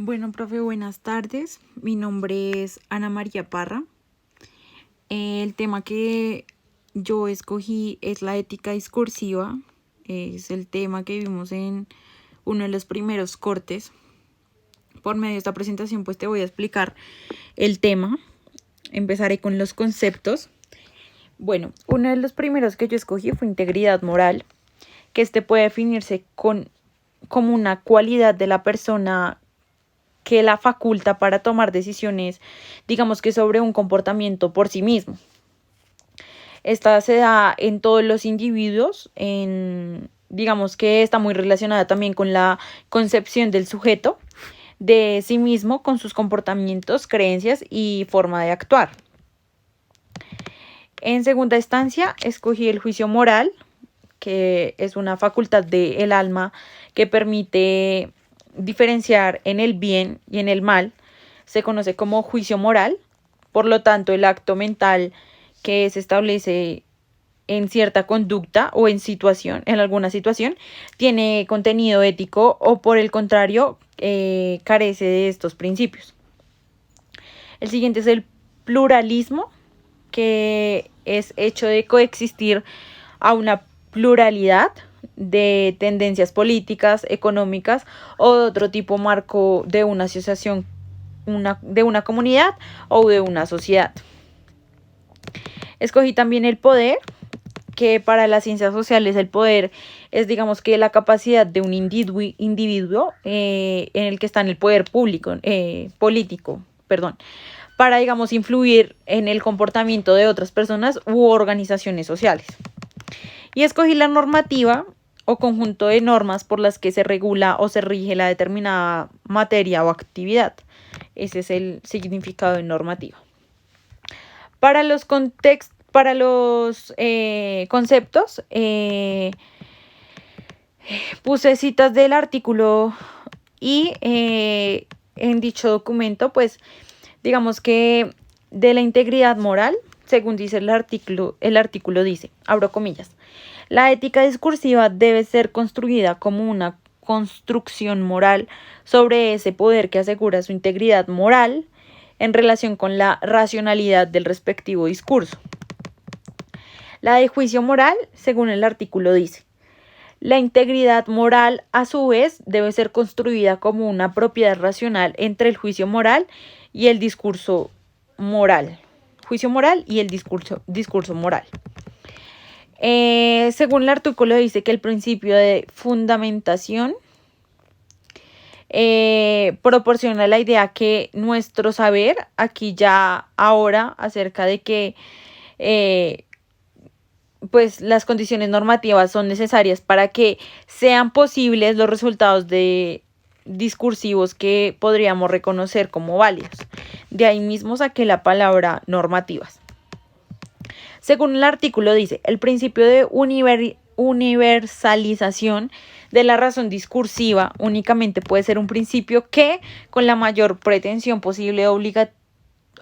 Bueno, profe, buenas tardes. Mi nombre es Ana María Parra. El tema que yo escogí es la ética discursiva. Es el tema que vimos en uno de los primeros cortes. Por medio de esta presentación, pues te voy a explicar el tema. Empezaré con los conceptos. Bueno, uno de los primeros que yo escogí fue integridad moral, que puede definirse como una cualidad de la persona que la faculta para tomar decisiones, digamos que sobre un comportamiento por sí mismo. Esta se da en todos los individuos, digamos que está muy relacionada también con la concepción del sujeto de sí mismo, con sus comportamientos, creencias y forma de actuar. En segunda instancia, escogí el juicio moral, que es una facultad del alma que permite diferenciar en el bien y en el mal. Se conoce como juicio moral. Por lo tanto, el acto mental que se establece en cierta conducta o en alguna situación, tiene contenido ético o por el contrario, carece de estos principios. El siguiente es el pluralismo, que es hecho de coexistir a una pluralidad de tendencias políticas, económicas o de otro tipo marco de una asociación, de una comunidad o de una sociedad. Escogí también el poder, que para las ciencias sociales el poder es, digamos, que la capacidad de un individuo en el que está en el poder político, para, digamos, influir en el comportamiento de otras personas u organizaciones sociales. Y escogí la normativa o conjunto de normas por las que se regula o se rige la determinada materia o actividad. Ese es el significado de normativa. Para los conceptos, puse citas del artículo y en dicho documento, pues, digamos que de la integridad moral, según dice el artículo dice, abro comillas, la ética discursiva debe ser construida como una construcción moral sobre ese poder que asegura su integridad moral en relación con la racionalidad del respectivo discurso. La de juicio moral, según el artículo dice, la integridad moral, a su vez, debe ser construida como una propiedad racional entre el juicio moral y el discurso moral. Juicio moral y el discurso moral. Según el artículo dice que el principio de fundamentación proporciona la idea que nuestro saber, aquí ya ahora, acerca de que pues las condiciones normativas son necesarias para que sean posibles los resultados discursivos que podríamos reconocer como válidos. De ahí mismo saqué la palabra normativas. Según el artículo dice, el principio de universalización de la razón discursiva únicamente puede ser un principio que, con la mayor pretensión posible de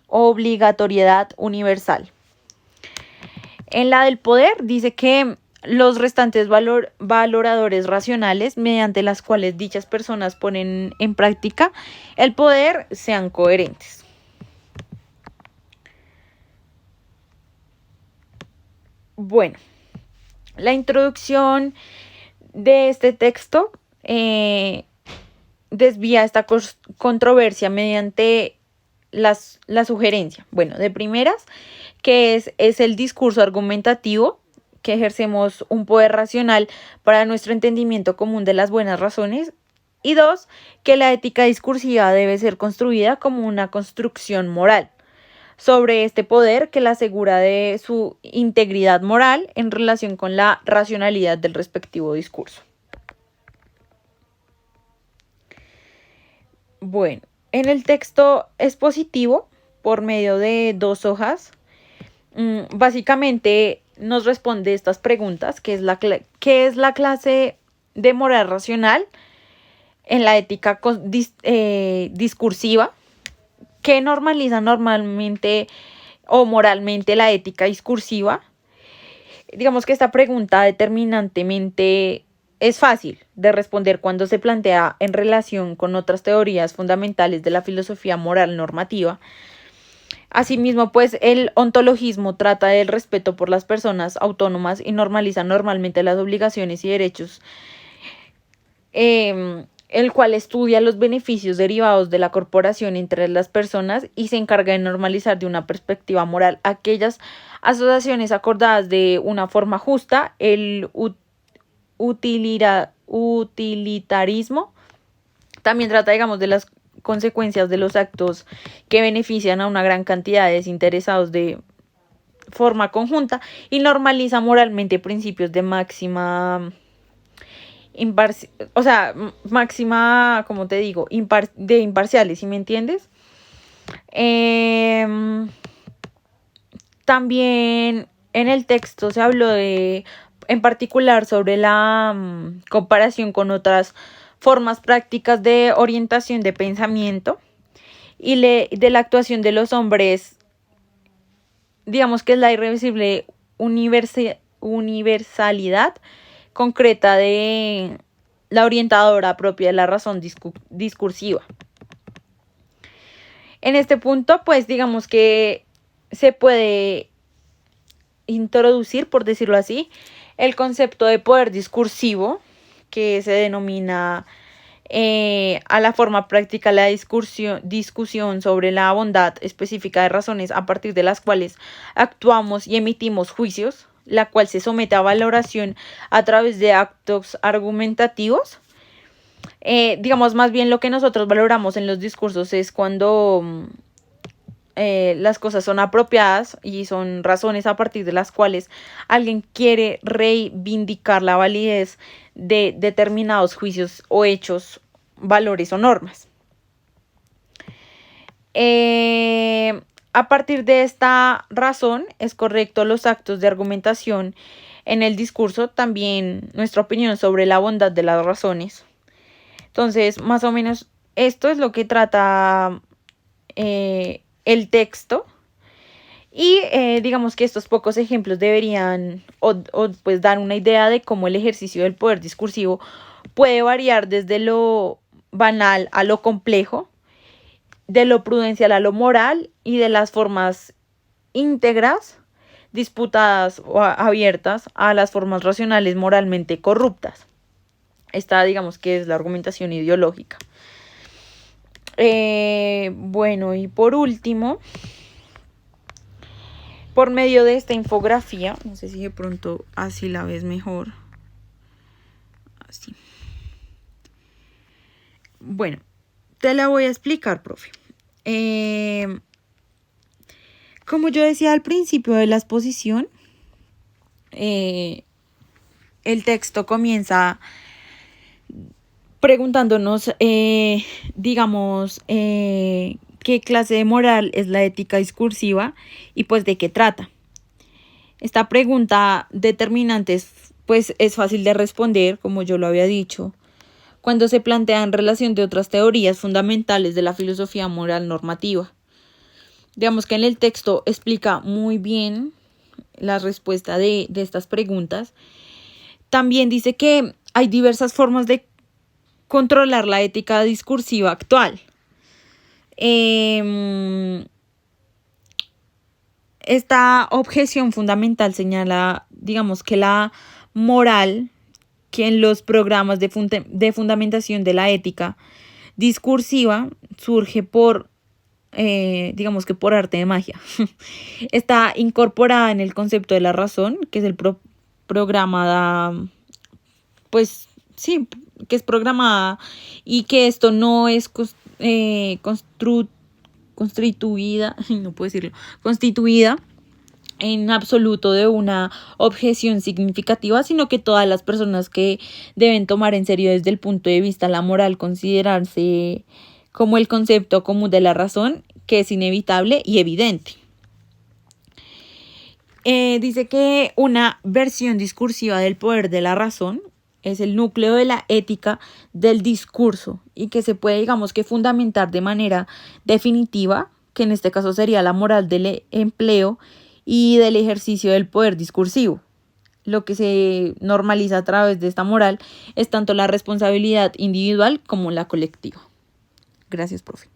obligatoriedad universal. En la del poder dice que los restantes valoradores racionales, mediante las cuales dichas personas ponen en práctica el poder, sean coherentes. Bueno, la introducción de este texto desvía esta controversia mediante la sugerencia. Bueno, de primeras, que es el discurso argumentativo, que ejercemos un poder racional para nuestro entendimiento común de las buenas razones. Y dos, que la ética discursiva debe ser construida como una construcción moral sobre este poder que la asegura de su integridad moral en relación con la racionalidad del respectivo discurso. Bueno, en el texto expositivo, por medio de 2 hojas, básicamente nos responde estas preguntas, ¿qué es la clase de moral racional en la ética discursiva? ¿Qué normaliza normalmente o moralmente la ética discursiva? Digamos que esta pregunta determinantemente es fácil de responder cuando se plantea en relación con otras teorías fundamentales de la filosofía moral normativa. Asimismo, pues el ontologismo trata del respeto por las personas autónomas y normaliza normalmente las obligaciones y derechos, el cual estudia los beneficios derivados de la corporación entre las personas y se encarga de normalizar de una perspectiva moral aquellas asociaciones acordadas de una forma justa. El utilitarismo también trata, digamos, de las consecuencias de los actos que benefician a una gran cantidad de desinteresados de forma conjunta y normaliza moralmente principios de máxima máxima, como te digo, de imparciales, ¿sí me entiendes? También en el texto se habló en particular sobre la comparación con otras formas prácticas de orientación de pensamiento y de la actuación de los hombres, digamos que es la irreversible universalidad concreta de la orientadora propia de la razón discursiva. En este punto, pues digamos que se puede introducir, por decirlo así, el concepto de poder discursivo, que se denomina a la forma práctica la discusión sobre la bondad específica de razones a partir de las cuales actuamos y emitimos juicios, la cual se somete a valoración a través de actos argumentativos. Digamos, más bien lo que nosotros valoramos en los discursos es cuando las cosas son apropiadas y son razones a partir de las cuales alguien quiere reivindicar la validez de determinados juicios o hechos, valores o normas. A partir de esta razón es correcto los actos de argumentación en el discurso, también nuestra opinión sobre la bondad de las razones. Entonces, más o menos esto es lo que trata el texto. Y digamos que estos pocos ejemplos deberían pues dar una idea de cómo el ejercicio del poder discursivo puede variar desde lo banal a lo complejo, de lo prudencial a lo moral y de las formas íntegras, disputadas o abiertas a las formas racionales moralmente corruptas. Esta, digamos que es la argumentación ideológica. Bueno, y por último, por medio de esta infografía, no sé si de pronto así la ves mejor. Así. Bueno, te la voy a explicar, profe. Como yo decía al principio de la exposición, el texto comienza preguntándonos, digamos, qué clase de moral es la ética discursiva y pues de qué trata. Esta pregunta determinante pues es fácil de responder, como yo lo había dicho, cuando se plantea en relación de otras teorías fundamentales de la filosofía moral normativa. Digamos que en el texto explica muy bien la respuesta de estas preguntas. También dice que hay diversas formas de controlar la ética discursiva actual. Esta objeción fundamental señala, digamos, que la moral que en los programas de fundamentación de la ética discursiva surge digamos que por arte de magia. Está incorporada en el concepto de la razón, que es el programa, pues sí, que es programada y que esto no es constituida en absoluto de una objeción significativa, sino que todas las personas que deben tomar en serio desde el punto de vista la moral considerarse como el concepto común de la razón, que es inevitable y evidente. Dice que una versión discursiva del poder de la razón es el núcleo de la ética del discurso y que se puede, digamos que, fundamentar de manera definitiva, que en este caso sería la moral del empleo y del ejercicio del poder discursivo. lo que se normaliza a través de esta moral es tanto la responsabilidad individual como la colectiva. Gracias, profe.